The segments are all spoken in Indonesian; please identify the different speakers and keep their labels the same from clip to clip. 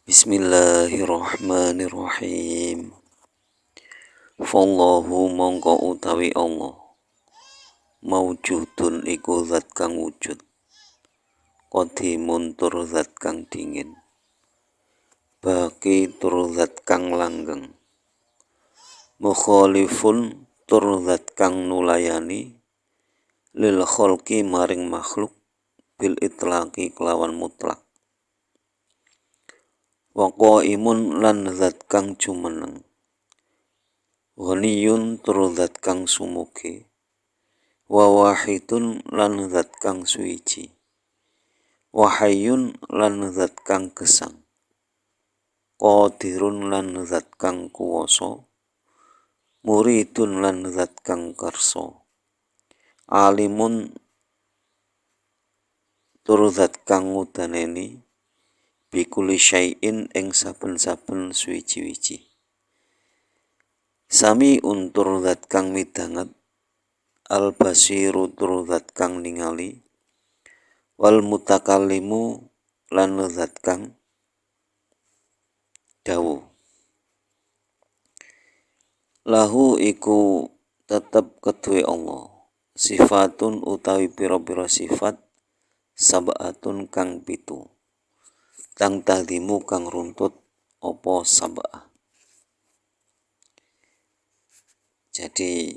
Speaker 1: Bismillahirrahmanirrahim. Fallahu mongko utawi Allah maujudun iku zat kang wujud, qadimun tur zat kang dingin, baqi tur zat kang langgeng, mukhalifun tur zat kang nulayani, lil kholqi maring makhluk, bil itlaqi kelawan mutlak, wa qaimun lan zat kang jumeneng, ghaniyun tur zat kang sumuge, wa wahidun lan zat kang suwiji, wa hayyun lan zat kang gesang, qadirun lan zat kang kuwasa, muridun lan zat kang kersa, alimun tur zat kang ngudaneni, bikulli syai'in ing saben-saben suwiji-wiji, sami'un tur zat kang midanget, al basiru tur zat kang ningali, wal mutakallimu lan zat kang dawuh. Lahu iku tetep kedue Allah sifatun utawi pira-pira sifat, sab'atun kang pitu, kang tadimu kang runtut apa sab'ah. Jadi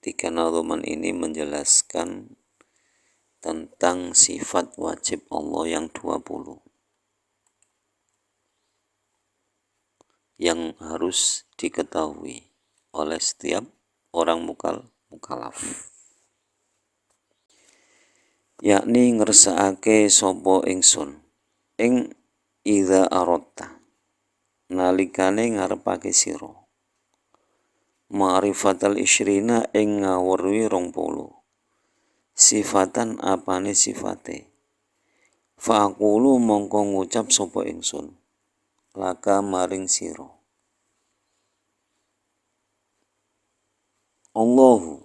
Speaker 1: tiga nadhoman ini menjelaskan tentang sifat wajib Allah yang 20 yang harus diketahui oleh setiap orang mukallaf, yakni ngersakake sapa ingsun ing idza aradta nalikane ngarepake sira, ma'rifatal isyrina ing ngawruhi 20, sifatan apane sifate, fa'aqulu mongko ngucap sapa ingsun laka maring sira, Allahu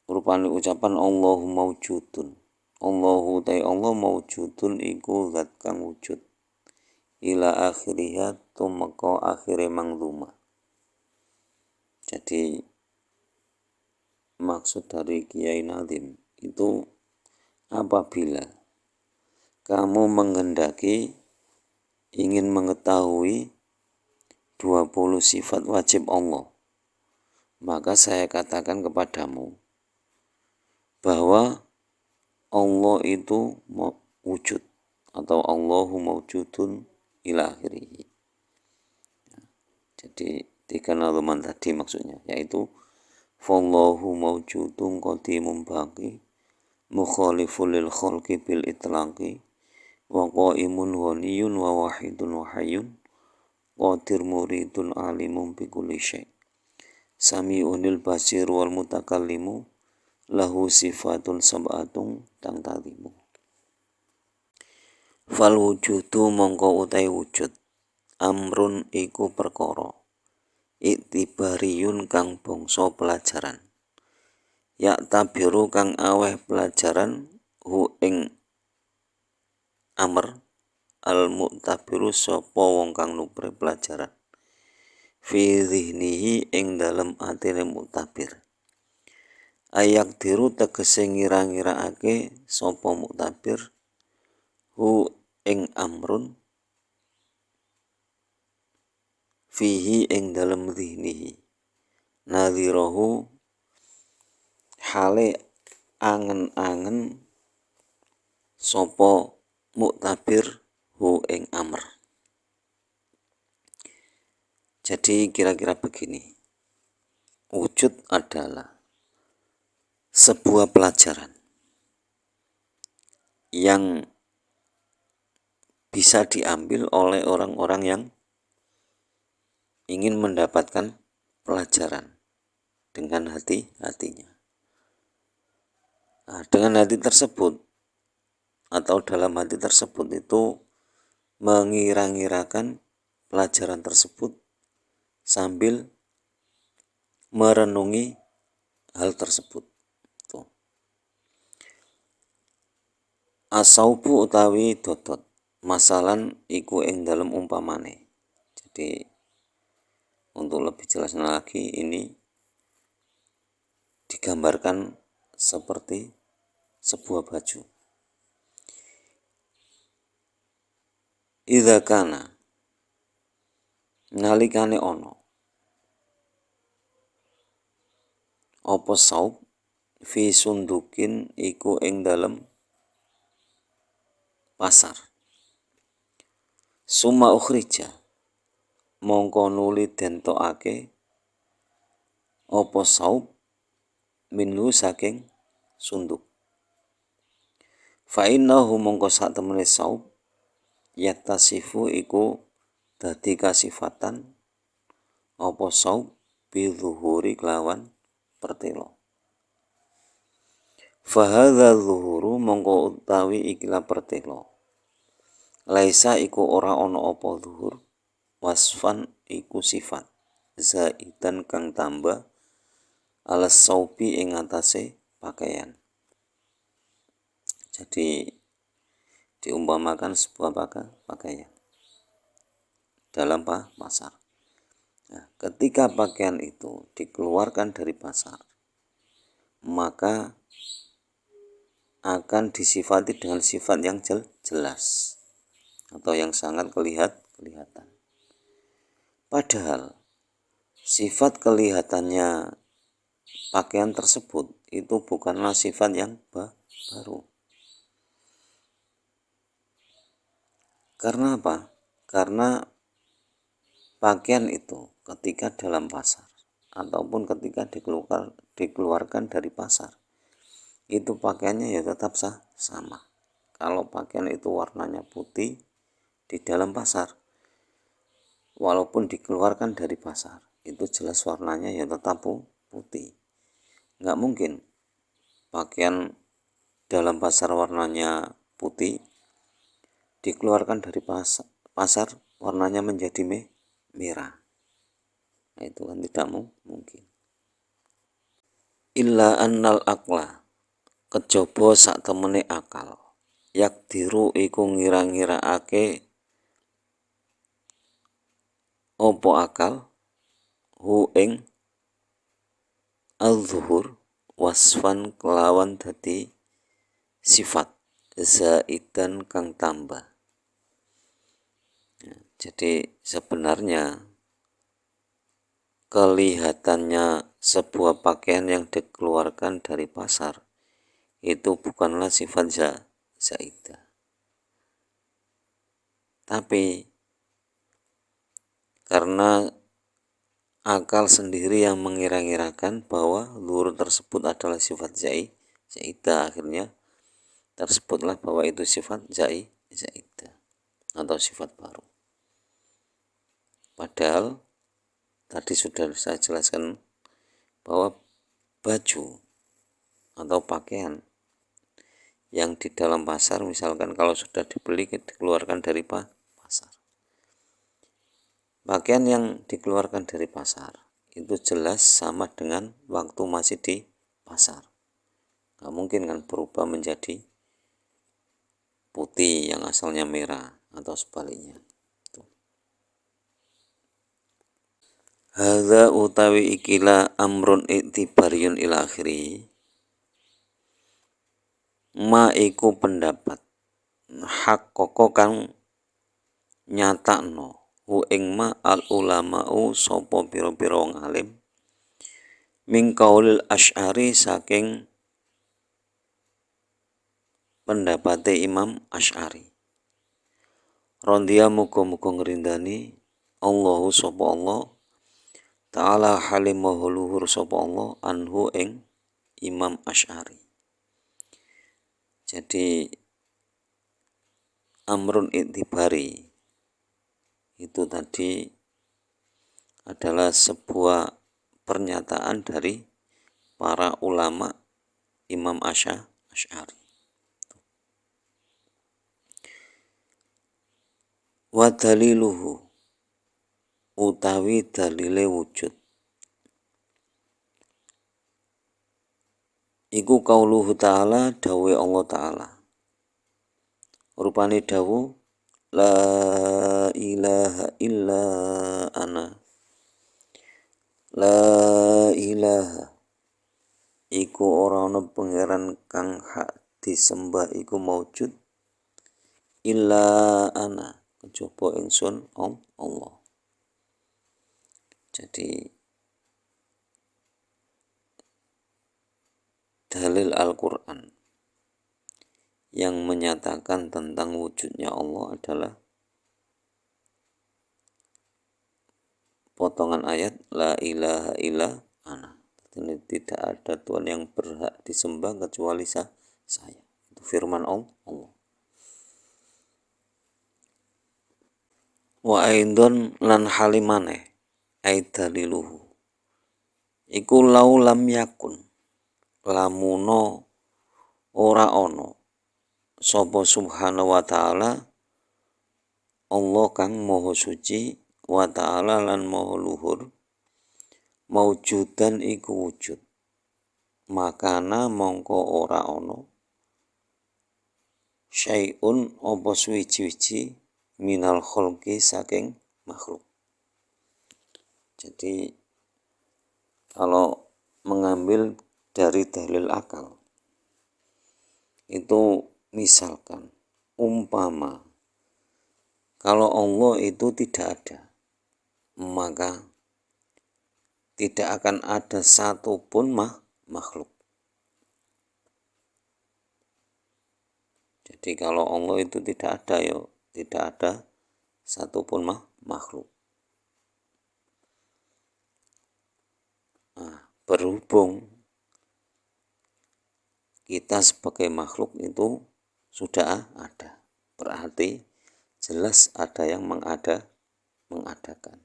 Speaker 1: rupane ucapan Allahu maujudun, Allahu ta Allah maujudun iku zat kang wujud, ila akhiriha tumeka akhire mangzuma. Jadi maksud dari Kiai Nazim itu apabila kamu menghendaki ingin mengetahui 20 sifat wajib Allah, maka saya katakan kepadamu bahwa Allah itu wujud atau Allahu maujudun ila akhirih. Jadi tiga nadhoman tadi maksudnya yaitu fallahu maujudun qadimun baqi, mukhalifun lil khalqi bil itlaqi, wa qaimun ghaniyun wa wahidun wa hayyun, qadir muridun alimun bi kulli syai', sami'unil basir wal mutakallimu, lahu sifatun sab'atun tang talimu. Fal wujudu mongko utai wujud, amrun iku perkara, iktibariyun kang bangsa pelajaran, yaktabiru kang aweh pelajaran hu ing amr, al mu'tabiru sapa wong kang nubre pelajaran, fi dhihnihi ing dalem atine mu'tabir, ayak diru tegese ngira-ngiraake sapa mu'tabir hu ing amrun, fihi ing dalem dhihnihi, nadhirahu hale angen-angen sapa mu'tabir hu ing amr. Jadi kira-kira begini, wujud adalah sebuah pelajaran yang bisa diambil oleh orang-orang yang ingin mendapatkan pelajaran dengan hati-hatinya. Nah, dengan hati tersebut atau dalam hati tersebut itu mengira-ngirakan pelajaran tersebut sambil merenungi hal tersebut. Tuh. Asaubu utawi dodot, masalan iku ing dalem umpamane. Jadi untuk lebih jelasnya lagi ini digambarkan seperti sebuah baju. Idza kana nalikane ono apa saub fi sundukin iku ing dalem pasar. Summa ukhrija mongko nuli den tokake apa saub minhu saking sunduk. Fa innahu mongko sak temene saub yattasifu iku dadi kasifatan apa saub bidzuhuri kelawan pertelo. Fa hadza zuhuru mongko utawi ikilah pertelo. Laisa iku ora ana apa zuhur wasfan iku sifat zaidan kang tambah alas saubi ing atase pakaian. Jadi diumpamakan sebuah pakaian dalam pasar. Nah, ketika pakaian itu dikeluarkan dari pasar, maka akan disifati dengan sifat yang jelas atau yang sangat kelihatan. Padahal sifat kelihatannya pakaian tersebut itu bukanlah sifat yang baru. Karena apa? Karena pakaian itu ketika dalam pasar ataupun ketika dikeluarkan dari pasar, itu pakaiannya ya tetap sama. Kalau pakaian itu warnanya putih di dalam pasar, walaupun dikeluarkan dari pasar, itu jelas warnanya ya tetap putih. Nggak mungkin pakaian dalam pasar warnanya putih dikeluarkan dari pasar warnanya menjadi merah. Nah, itu kan tidak mungkin. Illa annal aqla kejaba sak temene akal. Yakdiru iku ngira-ngiraake apa akal hu ing al-zuhur wasfan kelawan dadi sifat zaidan kang tambah. Jadi sebenarnya kelihatannya sebuah pakaian yang dikeluarkan dari pasar itu bukanlah sifat zaidah. Tapi karena akal sendiri yang mengira-ngirakan bahwa zuhur tersebut adalah sifat zaidah, akhirnya tersebutlah bahwa itu sifat zaidah atau sifat baru. Padahal tadi sudah saya jelaskan bahwa baju atau pakaian yang di dalam pasar, misalkan kalau sudah dibeli dikeluarkan dari pasar, pakaian yang dikeluarkan dari pasar itu jelas sama dengan waktu masih di pasar. Nggak mungkin kan berubah menjadi putih yang asalnya merah atau sebaliknya. Hadza utawi ikilah amrun iktibariyun ila akhiri. Ma iku pendapat hak koko kang nyatakno hu ing ma al ulama'u sapa pira-pira wong alim min qaulil Asy'ari saking pendapate Imam Asy'ari. Rondia muga-muga ngrindani Allahu sapa Allah Ta'ala halimahu luhur sapa Allah anhu ing Imam Asy'ari. Jadi amrun iktibari itu tadi adalah sebuah pernyataan dari para ulama Imam Asy'ari. Wa daliluhu utawi dalile wujud iku qauluhu ta'ala dawe Allah ta'ala rupane dawuh la ilaha illa ana, la ilaha iku ora ana pangeran kang hak disembah iku maujud illa ana kejaba ingsun Allah. Jadi dalil Al-Quran yang menyatakan tentang wujudnya Allah adalah potongan ayat la ilaha illa ana. Jadi tidak ada Tuhan yang berhak disembah kecuali saya. Itu firman Allah. Wa aidon lan halimane aidaliluhu iku lam yakun lamuno ora ono sapa subhanahu wa ta'ala Allah kang maha suci wa ta'ala lan maha luhur maujudan iku wujud makana mongko ora ono syai'un apa suwi-wiji minal kholqi saking makhluk. Jadi kalau mengambil dari dalil akal itu misalkan umpama kalau Allah itu tidak ada maka tidak akan ada satupun makhluk. Jadi kalau Allah itu tidak ada tidak ada satupun makhluk. Nah, berhubung kita sebagai makhluk itu sudah ada, berarti jelas ada yang mengadakan,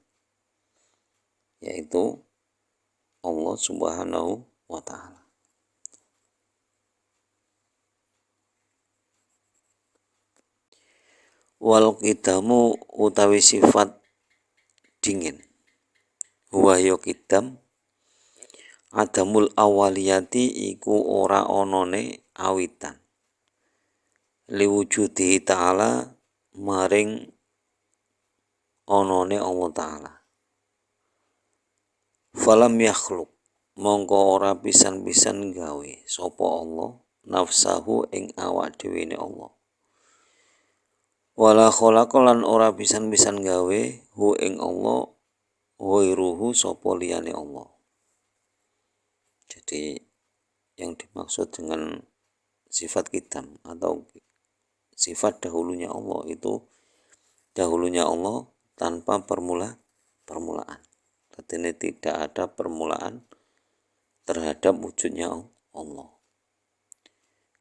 Speaker 1: yaitu Allah Subhanahu wa ta'ala. Wal qidamu utawi sifat dingin huwa ya qidam adamul awaliyati iku ora onone awitan liwujudi ta'ala maring onone Allah ta'ala. Falam yakhluk mongko ora pisan-pisan gawe sapa Allah nafsahu ing awak dhewe ne Allah. Wala khalaqalan ora pisan-pisan gawe hu ing Allah ghairuhu sapa liyane Allah. Jadi yang dimaksud dengan sifat qidam atau sifat dahulunya Allah itu dahulunya Allah tanpa permulaan. Artinya tidak ada permulaan terhadap wujudnya Allah.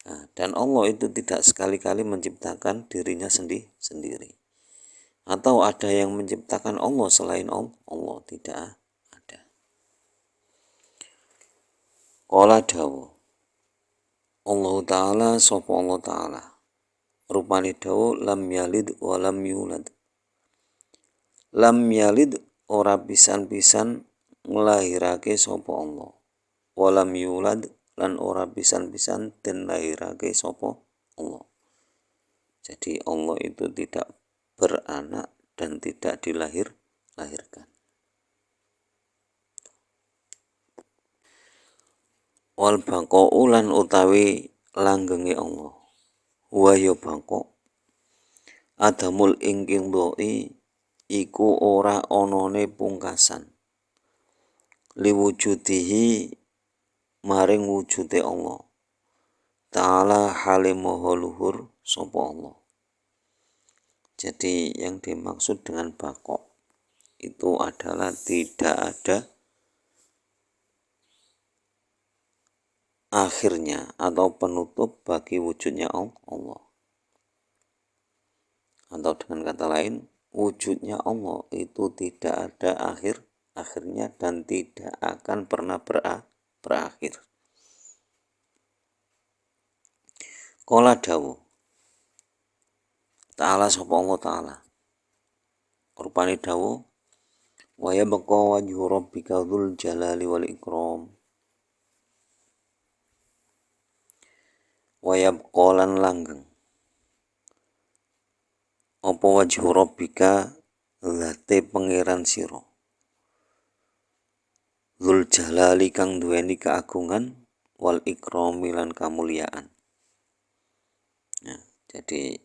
Speaker 1: Nah, dan Allah itu tidak sekali-kali menciptakan dirinya sendiri. Atau ada yang menciptakan Allah selain Allah, tidak ada. Qala dawu Allah Ta'ala sapa Allah Ta'ala rupane dawu lam yalid wa lam yulad. Lam yalid ora pisan-pisan nglahirake sapa Allah. Wa lam yulad lan ora pisan-pisan den lahirake sapa Allah. Jadi Allah itu tidak beranak dan tidak dilahirkan. Wal baqa'u lan utawi langgenge Allah. Wa ya baqa' adamul ingking doi iku ora onone pungkasan. Liwujudihi maring wujude Allah Ta'ala halim maha luhur sapa Allah. Jadi yang dimaksud dengan baqo itu adalah tidak ada akhirnya atau penutup bagi wujudnya Allah. Atau dengan kata lain wujudnya Allah itu tidak ada akhirnya dan tidak akan pernah berakhir. Qala dawu Ta'ala sapa Allah Ta'ala rupane dawu wa yabqa wajhu rabbika dzul jalali wal ikram wa yabqa lan langgeng apa wajhu rabbika zate pangeran sira Dzul jalali kang duweni keagungan wal ikrami lan kamuliaan. Nah, jadi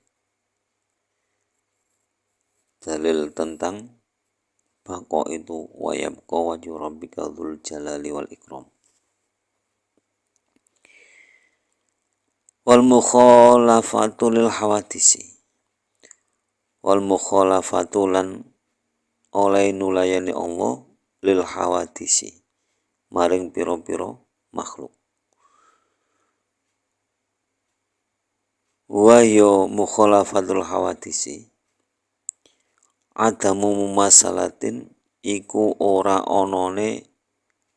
Speaker 1: dalil tentang bako itu wa yabqa wajhu rabbika dzul jalali wal ikram. Wal mukhalafatu lil hawadisi. Wal mukhalafatu lan oleh nulayani Allah lil hawadisi maring piro-piro makhluk. Wa yo mukhalafatul hawadisi adamu mumasalatin iku ora onone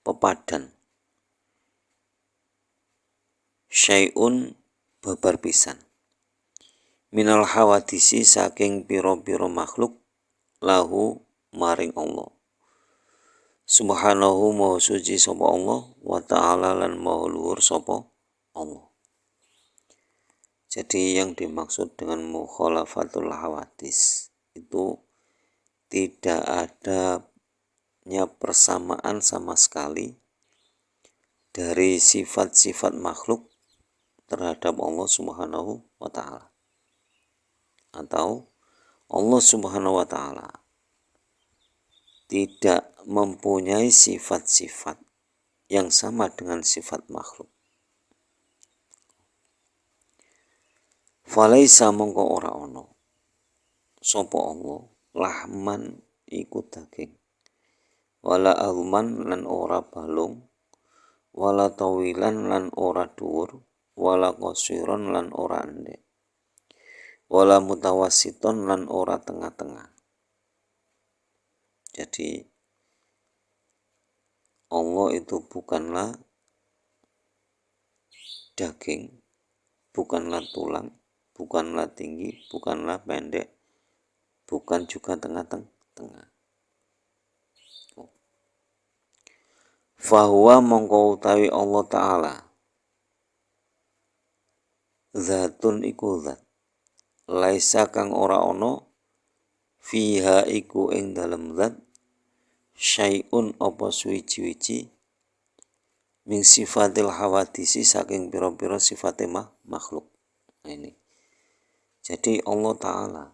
Speaker 1: pepadan syai'un babar pisan minal hawadisi saking piro-piro makhluk lahu maring Allah subhanahu maha suci sapa Allah wa ta'ala lan maha luhur sapa Allah. Jadi yang dimaksud dengan mukhalafatul hawadis itu tidak adanya persamaan sama sekali dari sifat-sifat makhluk terhadap Allah Subhanahu wa ta'ala, atau Allah Subhanahu wa ta'ala tidak mempunyai sifat-sifat yang sama dengan sifat makhluk. Falaisa mongko ora ono sapa Allah lahman iku daging wala alman lan ora balung wala tawilan lan ora dhuwur wala qasiran lan ora endek wala mutawassiton lan ora tengah-tengah. Jadi Allah itu bukanlah daging, bukanlah tulang, bukanlah tinggi, bukanlah pendek, bukan juga tengah-tengah. Fahuwa mongko utawi Allah Ta'ala zatun iku zat laisa kang ora ono fiha iku ing dalem zat syai'un apa suwiji-wiji min sifatil hawadisi saking pira-pira sifate makhluk. Nah, ini. Jadi Allah Ta'ala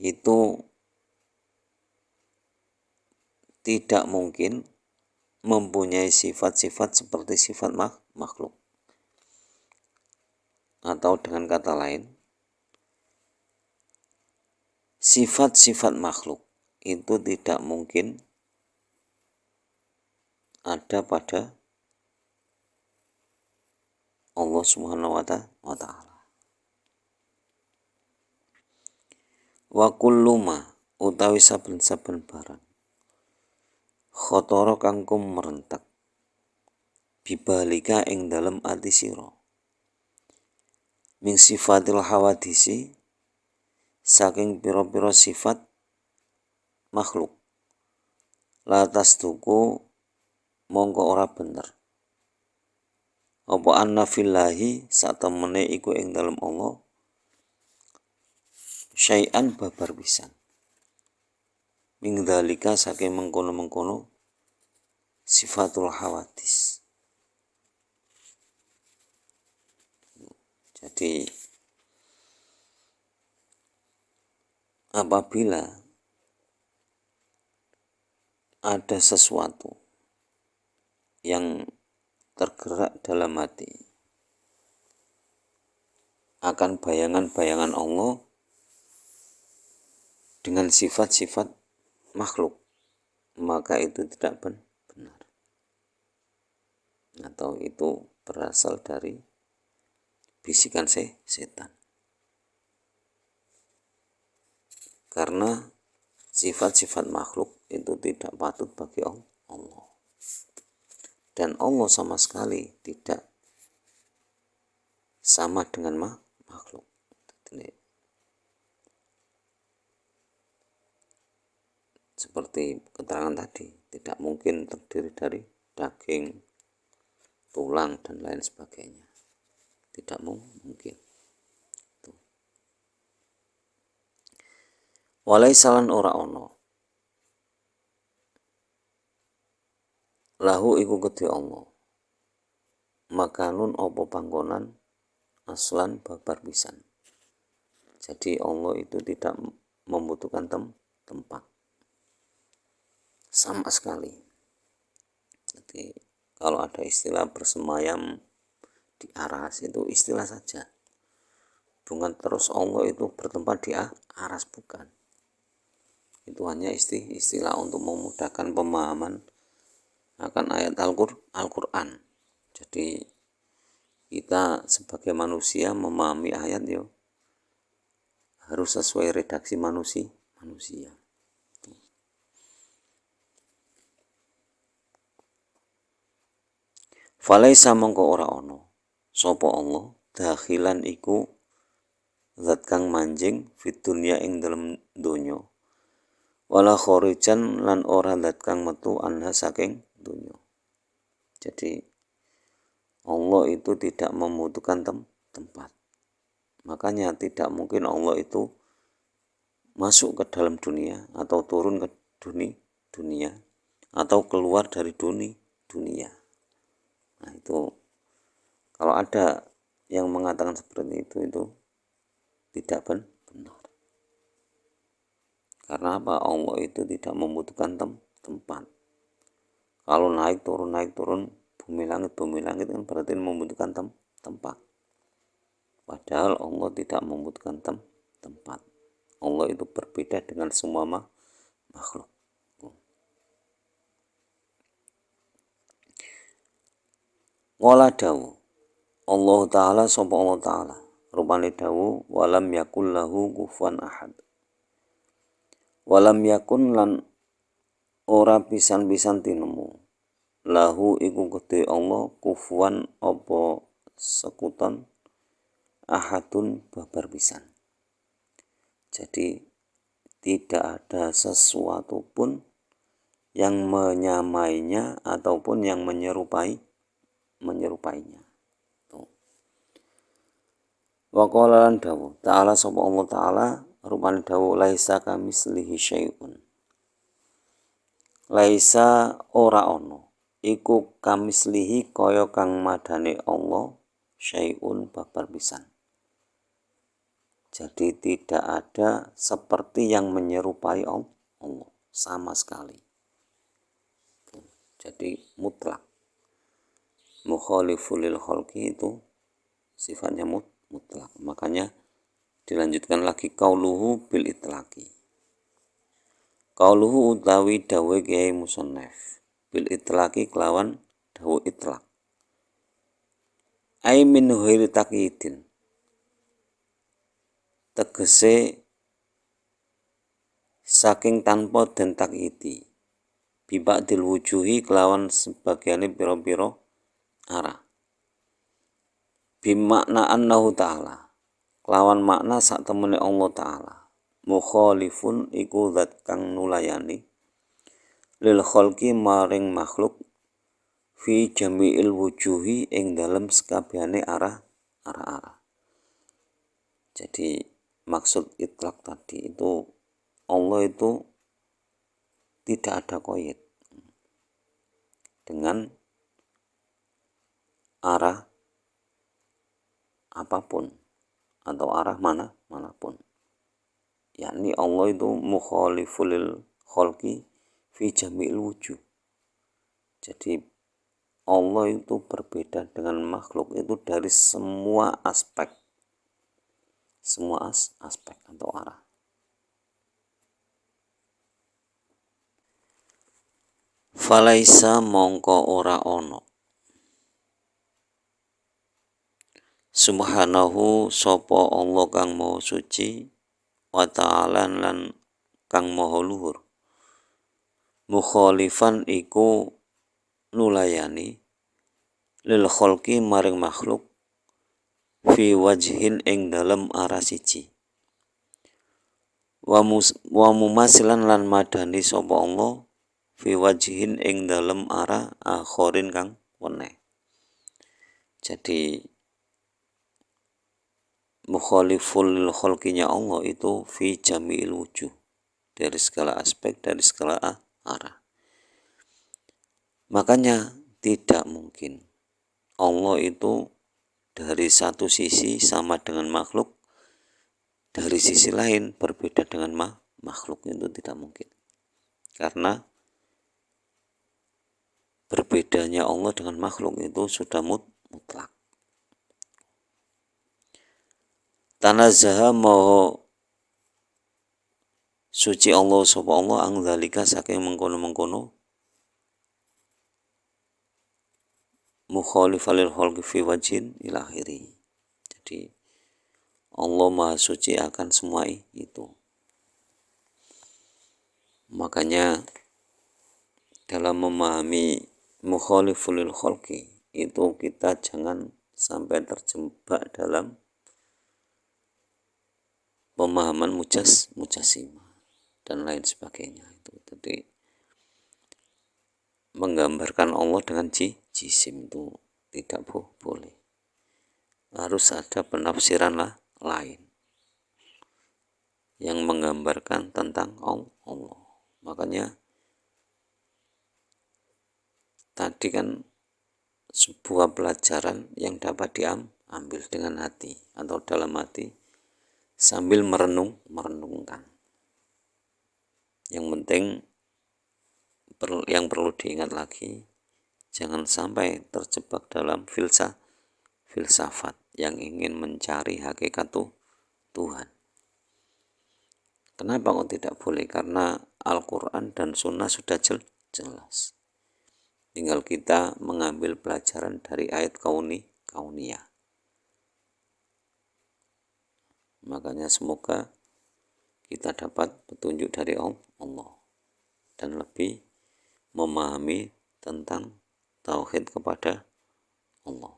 Speaker 1: itu tidak mungkin mempunyai sifat-sifat seperti sifat makhluk. Atau dengan kata lain, sifat-sifat makhluk itu tidak mungkin ada pada Allah Subhanahu wa ta'ala. Wa kullu ma utawi saben-saben barang khotoro kang merentak bibalika ing dalem ati sira min sifatil hawadisi saking pira-pira sifat makhluk latas tuku mongko ora bener apa anna fillahi satemene iku ing dalem Allah syai'an babar pisan min dzalika saking mengkono-mengkono sifatul hawadis. Jadi apabila ada sesuatu yang tergerak dalam hati akan bayangan-bayangan Allah dengan sifat-sifat makhluk, maka itu tidak benar, atau itu berasal dari bisikan setan. Karena sifat-sifat makhluk itu tidak patut bagi Allah. Dan Allah sama sekali tidak sama dengan makhluk. Seperti keterangan tadi, tidak mungkin terdiri dari daging, tulang, dan lain sebagainya. Tidak mungkin. Walaisa lan ora ono lahu iku kedhe Allah makanun opo panggonan aslan babar pisan. Jadi Allah itu tidak membutuhkan tempat sama sekali. Jadi kalau ada istilah bersemayam di aras itu istilah saja, bukan terus Allah itu bertempat di aras, bukan. Itu hanya istilah untuk memudahkan pemahaman akan ayat Al-Quran. Jadi kita sebagai manusia memahami ayat harus sesuai redaksi manusia. Falaisa mongko ora ono sapa Allah dakhilan iku zat kang manjing fit dunya ing dalem donya, wala kharijan lan ora zat kang metu anha saking donya. Jadi Allah itu tidak membutuhkan tempat. Makanya tidak mungkin Allah itu masuk ke dalam dunia atau turun ke dunia atau keluar dari dunia. Nah itu kalau ada yang mengatakan seperti itu tidak benar. Karena apa? Allah itu tidak membutuhkan tempat. Kalau naik turun, bumi langit kan berarti membutuhkan tempat. Padahal Allah tidak membutuhkan tempat. Allah itu berbeda dengan semua makhluk. Wala dawu Allah Ta'ala sapa Allah Ta'ala rupane dawu walam yakul lahu kufuwan ahad. Walam yakun lan ora pisan-pisan tinemu lahu iku kedhe Allah kufuwan apa sekuton ahadun babar pisan. Jadi tidak ada sesuatu pun yang menyamainya ataupun yang menyerupainya. Wa qala lan dawu ta'ala sapa Allah Ta'ala rupane dawu laisa kamislihi syai'un. Laisa ora ono iku kamislihi kaya kang madane Allah syai'un babar pisan. Jadi tidak ada seperti yang menyerupai Allah sama sekali. Jadi mutlak. Mukhaliful lil khalqi itu sifatnya mutlak. Makanya dilanjutkan lagi qauluhu bil itlaqi. Qauluhu utawi dawe Kiai Musannaf bil itlaqi kelawan dawu itlaq. Ai min ghairi taqyidin. Tegese saking tanpa den takyidi. Bibadil wujuhi kelawan sebagiane pira-pira arah. Bimakna annahu ta'ala kelawan makna sak temene Allah Ta'ala mukhalifun iku zat kang nulayani lil khalqi maring makhluk fi jami'il wujuhi ing dalem sekabehane arah. Jadi maksud itlaq tadi itu Allah itu tidak ada qaid dengan arah apapun atau arah manapun. Yakni Allah itu mukhaliful lil khalqi fi jami'il wujuh. Jadi Allah itu berbeda dengan makhluk itu dari semua aspek atau arah. Falaisa mongko ora ono subhanahu sapa Allah kang maha suci wa ta'ala lan kang maha luhur mukhalifan iku nulayani lil khalqi maring makhluk fi wajhin ing dalem arah siji wa mumasilan lan madani sapa Allah fi wajhin ing dalem arah akhirin kang weneh. Jadi mukhaliful lil khalqinya Allah itu fi jami'il wujuh. dari segala aspek, dari segala arah. Makanya tidak mungkin Allah itu dari satu sisi sama dengan makhluk, dari sisi lain berbeda dengan makhluk, itu tidak mungkin. Karena berbedanya Allah dengan makhluk itu sudah mutlak. Tanazzaha moho suci Allah sapa Allah ang dzalika saking mengkono-mengkono mukhalifalil khalqi fi wajhin ila akhiri. Jadi Allah Maha Suci akan semua itu. Makanya dalam memahami mukhalifulil khalqi itu kita jangan sampai terjebak dalam pemahaman mujasimah dan lain sebagainya itu. Jadi menggambarkan Allah dengan jisim itu tidak boleh. Harus ada penafsiran lain yang menggambarkan tentang Allah. Makanya tadi kan sebuah pelajaran yang dapat diambil dengan hati atau dalam hati sambil merenungkan. Yang penting yang perlu diingat lagi, jangan sampai terjebak dalam filsafat yang ingin mencari hakikat Tuhan. Kenapa kok tidak boleh? Karena Al-Quran dan Sunnah sudah jelas. Tinggal kita mengambil pelajaran dari ayat kauniyah. Makanya semoga kita dapat petunjuk dari Allah dan lebih memahami tentang tauhid kepada Allah.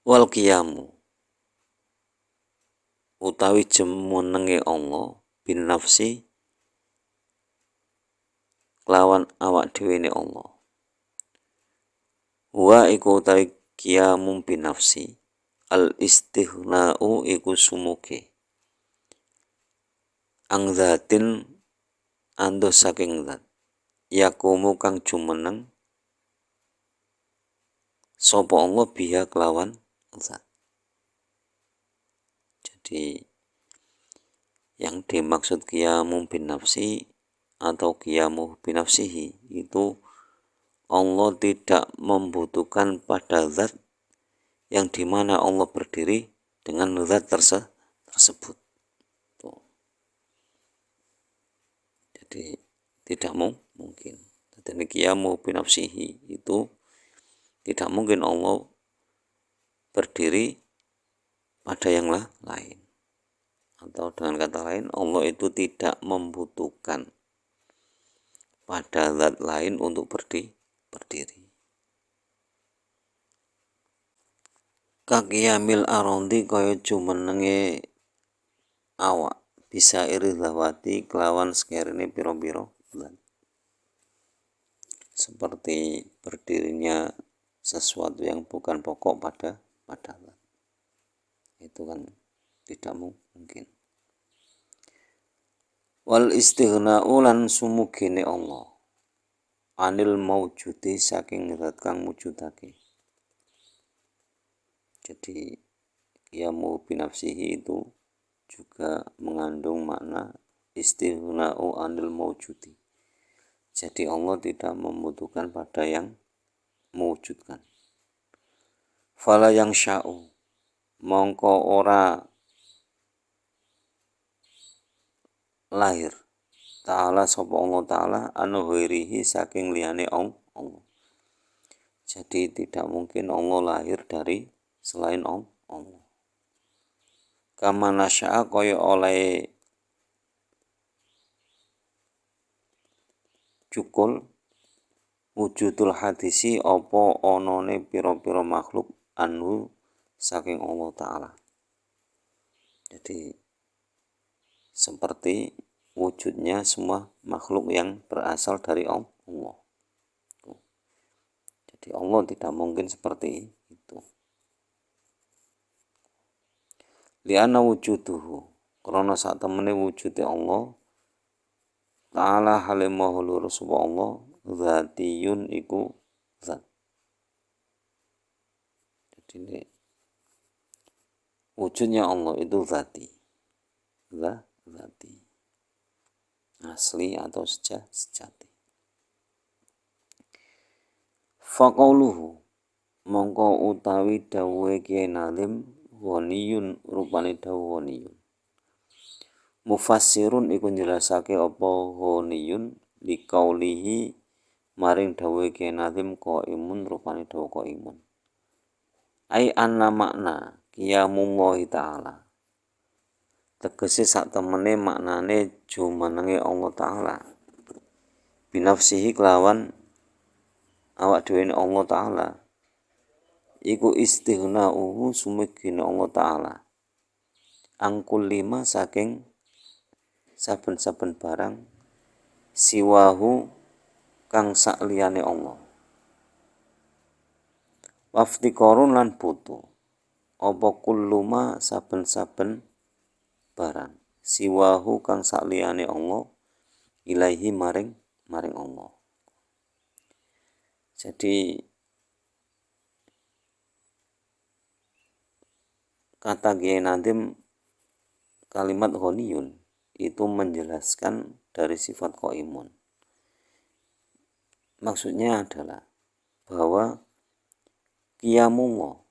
Speaker 1: Wal qiyamu utawi jemenenge Allah bin nafsi lawan awak dhewe ne Allah. Wa iku utawi qiyamu bin nafsi al istighna'u iku sumuke ang zatin ando saking zat yakumu kang jumeneng sapa Allah biha kelawan zat. Jadi yang dimaksud qiyamu bin nafsi atau qiyamu bin nafsihi itu Allah tidak membutuhkan pada zat yang dimana Allah berdiri dengan zat tersebut. Jadi tidak mungkin. Jadi qiyamu bin nafsihi itu tidak mungkin Allah berdiri pada yang lain. Atau dengan kata lain, Allah itu tidak membutuhkan pada zat lain untuk berdiri. Kakiyamil arondi kaya jumenenge awak bisa iri zawati kelawan sekerene piro-piro zat. Seperti berdirinya sesuatu yang bukan pokok pada zat. Itu kan tidak mungkin. Wal istighna'u lan sumugine Allah anil maujudi saking zat kang mujudake. Jadi qiyamu binafsihi itu juga mengandung makna istighna'u anil maujudi. Jadi Allah tidak membutuhkan pada yang mewujudkan. Fala yang sya'u mongko ora lahir ta'ala sapa Allah ta'ala anu ghairihi saking liyane Allah. Jadi tidak mungkin Allah lahir dari selain Allah. Kama nasya'a kaya oleh cukul wujudul hadisi apa onone pira-pira makhluk anu saking Allah Ta'ala. Jadi seperti wujudnya semua makhluk yang berasal dari Allah. Jadi Allah tidak mungkin seperti itu. li'anna wujuduhu krana sak temene wujude Allah ta'ala hale maha luhur sapa Allah zatiyun iku zat. Jadi wujudnya Allah itu zati, zati asli atau sejati. Faqauluhu mongko utawi dawuhe Kyai Nazim ghaniyun rupane dawuh ghaniyun. Mufassirun iku njelasake apa ghaniyun liqaulihi maring dawuhe Kyai Nazim qaimun rupane dawuh qaimun. Ai anna makna qiyamullahi ta'ala. Tegese sak temene maknane jumenenge Allah Ta'ala. Binafsihi kelawan awak dhewe Allah Ta'ala. Iku istighna'uhu sumegine Allah Ta'ala. Angkul lima saking saben-saben barang siwahu kang sakliyane Allah. Waftiqarun lan butuh. Apa kulluma saben-saben barang siwahu kang sakliyane Allah ilaihi maring Allah. Jadi kata Kyai Nazim kalimat ghaniyun itu menjelaskan dari sifat qaimun. Maksudnya adalah bahwa qiyamuhu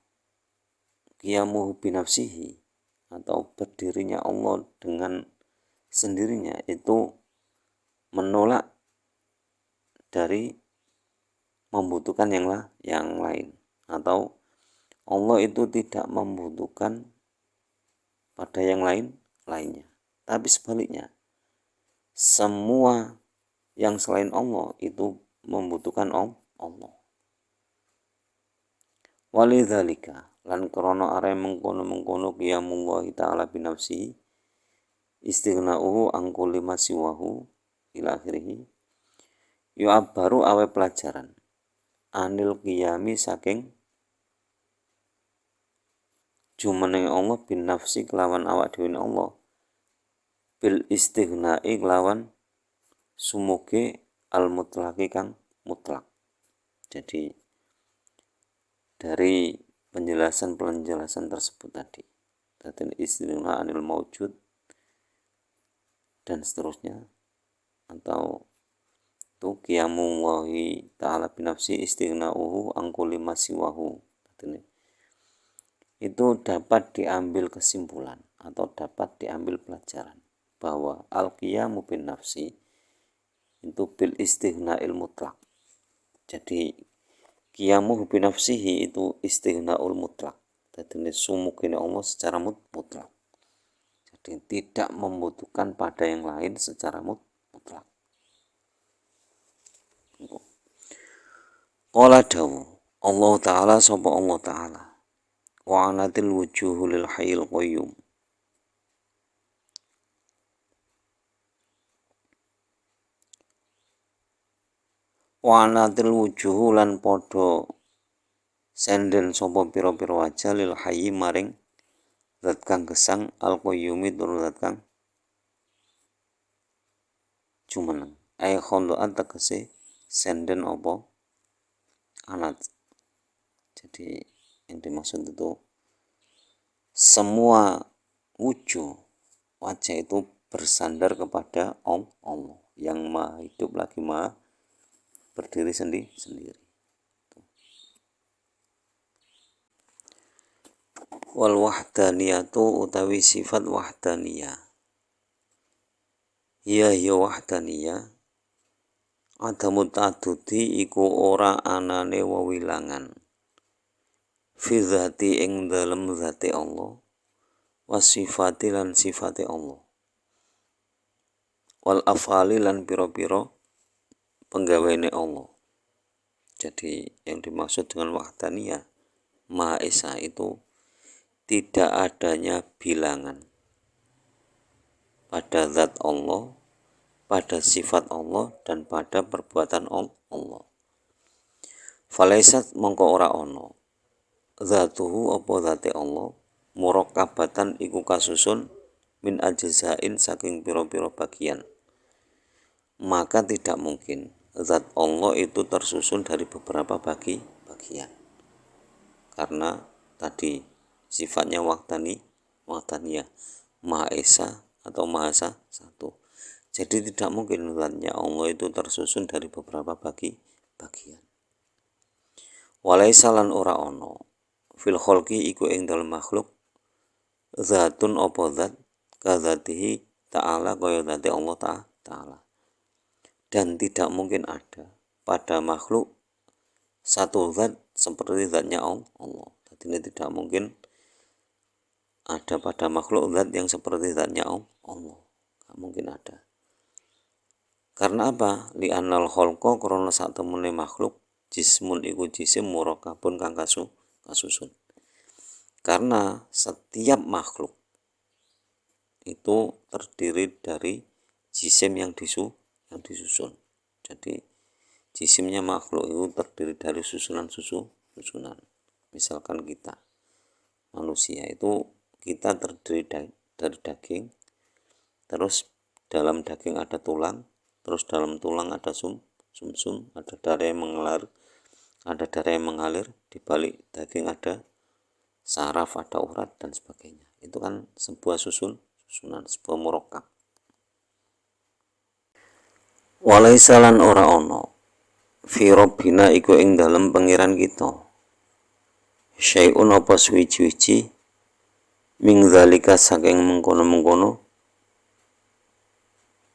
Speaker 1: binafsihi atau berdirinya Allah dengan sendirinya itu menolak dari membutuhkan yang lain, atau Allah itu tidak membutuhkan pada yang lainnya. Tapi sebaliknya, semua yang selain Allah itu membutuhkan Allah. Walidzalika lan krana are mengkono-mengkono qiyamullahi ta'ala binafsihi istighna'uhu an kulli ma siwahu ila akhirih yu'abbaru awe pelajaran anil qiyami saking jumeneng Allah bin nafsi kelawan awak dhewe Allah bil istighna'i kelawan sumuge al mutlaqi kang mutlak. Jadi dari penjelasan tersebut tadi istighna anil maujud dan seterusnya, atau itu qiyamullahi ta'ala binafsi istighna'uhu an kulli ma siwahu, itu dapat diambil kesimpulan atau dapat diambil pelajaran bahwa al-qiyamu bin nafsi itu bil istighna'il mutlak. Jadi qiyamuhu bin nafsihi itu istighna'ul mutlak. Jadi sumukine Allah secara mutlak. Jadi tidak membutuhkan pada yang lain secara mutlak. Qala dawu Allah Ta'ala sapa Allah Ta'ala wa anatil wujuhu lil hayyil qayyum. Wa anatil wujuhu lan padha senden sapa pira-pira wajah lil hayyi maring zat kang gesang al qayyumi tur zat kang jumeneng. Ai khondoan tegese senden apa anat. Jadi yang dimaksud itu semua wajah itu bersandar kepada Allah yang maha hidup lagi maha berdiri sendiri. Wal wahdaniyatu utawi sifat wahdaniyah. Ya wahdaniyah adamu ta'dudi iku ora anane wewilangan fi dzati ing dalem zati Allah wasifati lan sifati Allah wal afali lan pira-pira penggaweane Allah. Jadi yang dimaksud dengan wahdaniyah Maha Esa itu tidak adanya bilangan pada zat Allah, pada sifat Allah, dan pada perbuatan Allah. Falaisat mongko ora ono zatuhu apa zate Allah murakkabatan iku kasusun min ajzain saking pira-pira bagian, maka tidak mungkin zat Allah itu tersusun dari beberapa bagian, karena tadi sifatnya wahdaniyah, Maha Esa atau Maha Satu. Jadi tidak mungkin zatnya Allah itu tersusun dari beberapa bagian. Walaisa lan ora ono fil kholqi iku ing dalem makhluk zatun apa zat kadzatihi ta'ala kaya zati Allah ta'ala. Dan tidak mungkin ada pada makhluk satu zat seperti zatnya Allah. Jadi ini tidak mungkin ada pada makhluk zat yang seperti zatnya Allah. Tidak mungkin ada. Karena apa? Li'annal kholqa krana sak temene makhluk jismun iku jisim murakkabun kang kasusun. Karena setiap makhluk itu terdiri dari jisim yang disusun. Jadi jisimnya makhluk itu terdiri dari susunan. Misalkan kita manusia itu kita terdiri dari daging, terus dalam daging ada tulang, terus dalam tulang ada sumsum, ada darah yang mengalir, di balik daging ada saraf, ada urat dan sebagainya. Itu kan sebuah susunan, sebuah murakkab. Walaisa lan ora ono fi rabbina iku ing dalem pangeran kita syai'un apa suwi-wiji ming zalika saking mengkono-mengkono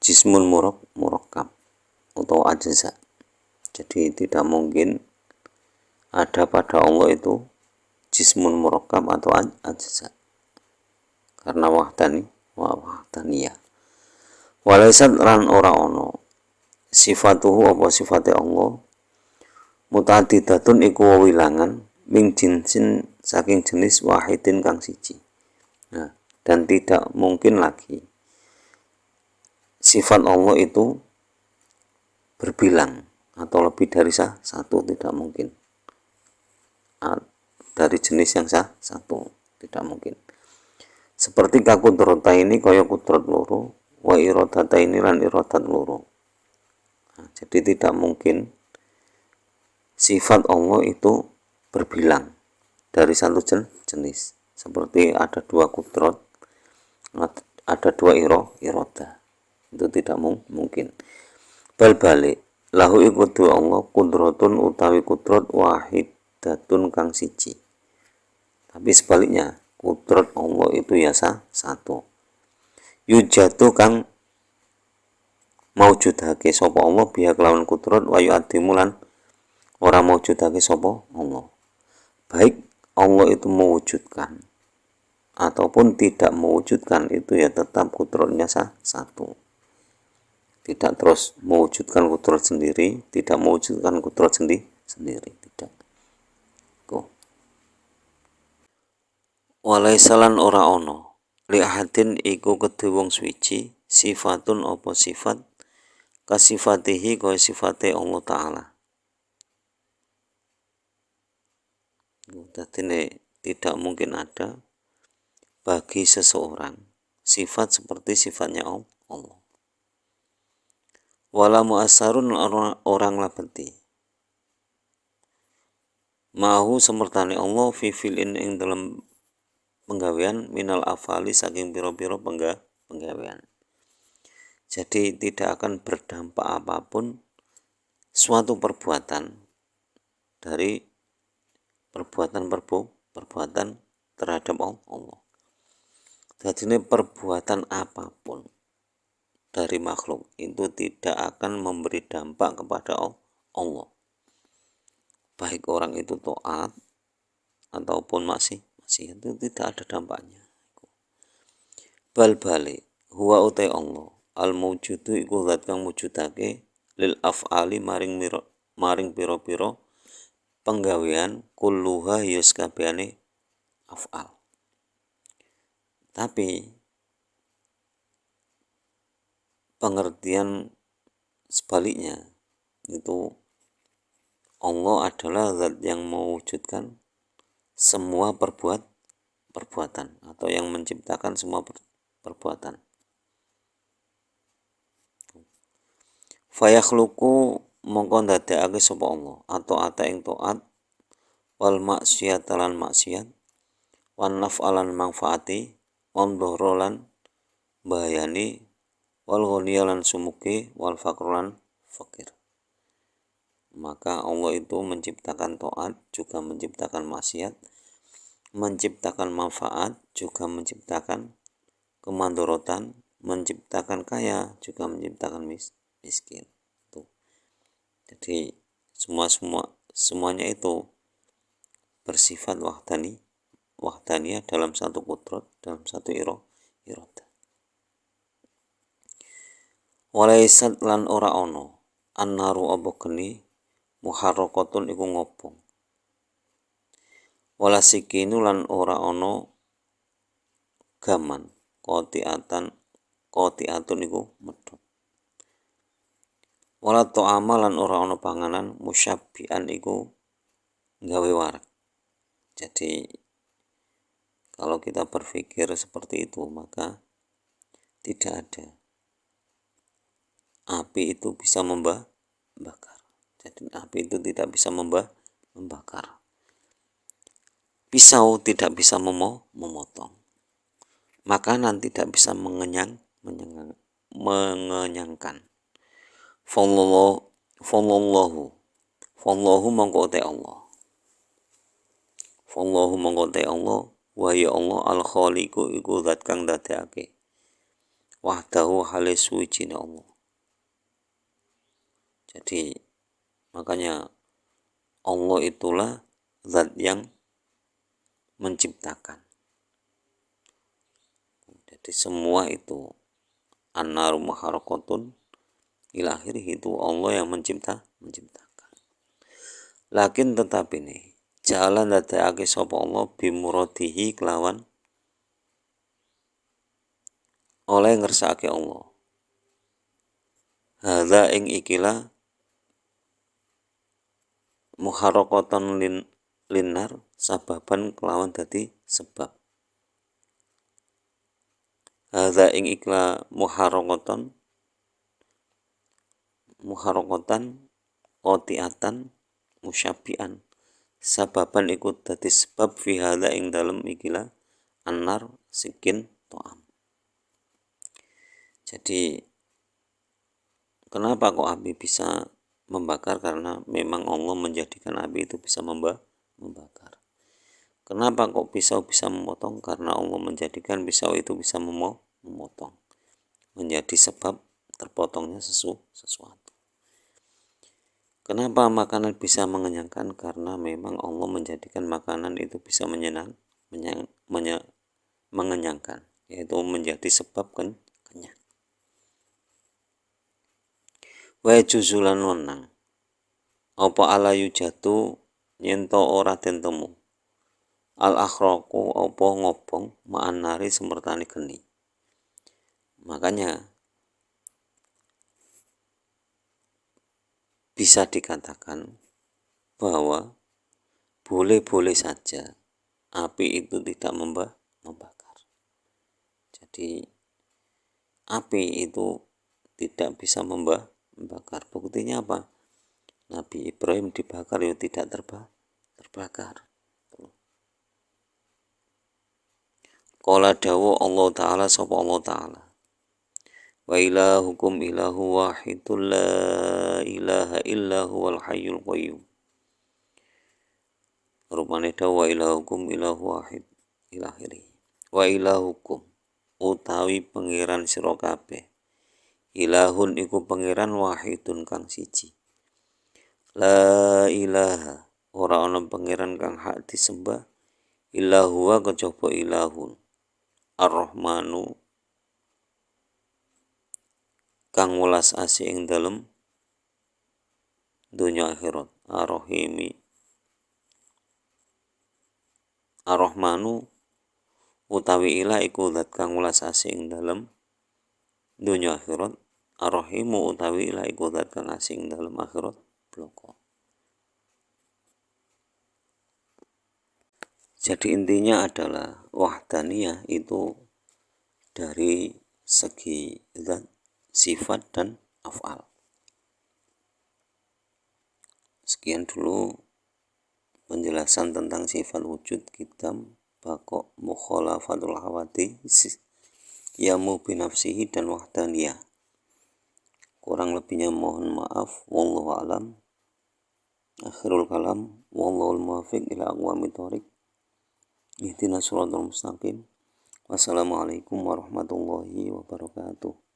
Speaker 1: jismun murakkab atau ajza. Jadi tidak mungkin ada pada Allah itu jismun murakkab atau ajza, karena wahdaniyah. Walaisat lan ora ono sifatuhu apa sifate Allah muta'addidatun iku wilangan ming jinsin saking jenis wahidin kang siji. Nah, dan tidak mungkin lagi sifat Allah itu berbilang atau lebih dari satu, tidak mungkin. Dari jenis yang satu, tidak mungkin. Seperti kakudrata ini kaya kudrat loro, wa iradata ini lan iradat loro. Nah, jadi tidak mungkin sifat Allah itu berbilang dari satu jenis. Seperti ada dua kudrat, ada dua iroda. Itu tidak mungkin. Bal-balik lahu ikudu Allah kudratun utawi kudrat wahidatun kang siji. Tapi sebaliknya kudrat Allah itu ya satu. Yujatu kang maujudake sapa Allah biha kelawan kudrat wa yu'addimulan ora maujudake sapa Allah. Baik Allah itu mewujudkan ataupun tidak mewujudkan, itu ya tetap kudratnya satu. Tidak terus mewujudkan kudrat sendiri, tidak mewujudkan kudrat sendiri, tidak. Walaisalan ora ono li ahadin iku kedhe wong suci sifatun apa sifat kasifatihi kaya sifate Allah Ta'ala. Jadi tidak mungkin ada bagi seseorang sifat seperti sifatnya Allah. Wala mu'asarun orang labeti mahu semertane Allah fi filin ing dalam penggawean minal afali saking pira-pira penggawean. Jadi tidak akan berdampak apapun suatu perbuatan dari perbuatan terhadap Allah. Jadi ini perbuatan apapun dari makhluk itu tidak akan memberi dampak kepada Allah. Baik orang itu taat ataupun masih itu tidak ada dampaknya. Bal-balik huwa utai Allah al mawjudu iku zat kang mujudake lil af'ali maring pira-pira penggawean kulluha yus kabehane af'al. Tapi pengertian sebaliknya itu Allah adalah zat yang mewujudkan semua perbuatan atau yang menciptakan semua perbuatan. Fayakhluqu mongko ndadekake sapa Allah atau ata ing taat wal maksiat lan maksiat wan naf'alan manfaati wan dhorolan bahayani wal ghaniya lan sumuke wal faqran fakir. Maka Allah itu menciptakan taat juga menciptakan maksiat, menciptakan manfaat juga menciptakan kemandorotan, menciptakan kaya juga menciptakan miskin. Tuh. Jadi semuanya itu bersifat wahdaniyah dalam satu kudrat, dalam satu iradah. Walaisat lan ora ono annaru apa geni muharrakatun iku ngobong. Wala sikinu lan ora ono gaman kotiatun iku medhot. Wala ta'ama lan ora ono panganan musyabbihan iku gawe warak. Jadi kalau kita berpikir seperti itu maka tidak ada api itu bisa membakar. Jadi api itu tidak bisa membakar. Pisau tidak bisa memotong. Makanan tidak bisa mengenyangkan. Fallahu mongko te Allah. Fallahu mongko te Allah wa ya Allah al khaliqu iku zat kang dadekake. Wahdahu hale suwijine Allah. Jadi makanya Allah itulah zat yang menciptakan. Jadi semua itu annaru muharrakatun ila akhirih itu Allah yang menciptakan. Lakin tetap ini jalan dadekake sapa Allah bimuradihi kelawan oleh ngersakake Allah. Hadza ing ikilah muharrakatan linnar sababan kelawan dadi sebab. Hadza ing ikilah muharrakatan qati'atan musyabbihan sababan ikut dadi sebab fi hadza ing dalem ikilah annar sikin to'am. Jadi kenapa kok api bisa membakar? Karena memang Allah menjadikan api itu bisa membakar. Kenapa kok pisau bisa memotong? Karena Allah menjadikan pisau itu bisa memotong. Menjadi sebab terpotongnya sesuatu. Kenapa makanan bisa mengenyangkan? Karena memang Allah menjadikan makanan itu bisa mengenyangkan, yaitu menjadi sebab kenyang. Wa juzulan wenang apa ala yujatu nyento ora den temu al akhraqu apa ngobong ma'anari semertani geni. Makanya bisa dikatakan bahwa boleh-boleh saja api itu tidak membakar. Jadi api itu tidak bisa membakar. Buktinya apa? Nabi Ibrahim dibakar ya tidak terbakar. Qala dawu Allah Ta'ala sapa Allah Ta'ala. Wa ilahukum ilahu wahidul la ilaha illa huwal hayyul qayyum. Rupane dawu wa ilahukum ilahu wahid ilakhiri. Wa ilahukum utawi pangeran sira kabeh. Ilahun iku pangeran wahidun kang siji. La ilaha ora ana pangeran kang hak disembah illa huwa kejaba ilahun. Ar-Rahmanu kang welas asih ing dalem donya akhirat. Ar-Rahimi Ar-Rahmanu utawi ilah iku zat kang welas asih ing dalem donya akhirat. Ar-Rahimu utawi ilah iku zat kang asih ing dalem akhirat bloko. Jadi intinya adalah wahdaniyah itu dari segi zat, sifat, dan af'al. Sekian dulu penjelasan tentang sifat wujud, qidam, baqo, mukhalafatul hawadits, yamu binafsihi, dan wahdaniyah. Kurang lebihnya mohon maaf. Wallahu a'lam. Akhirul kalam. Wallahul muwaffiq ila aqwamit thoriq. Ihdinas siratal mustaqim. Wassalamualaikum warahmatullahi wabarakatuh.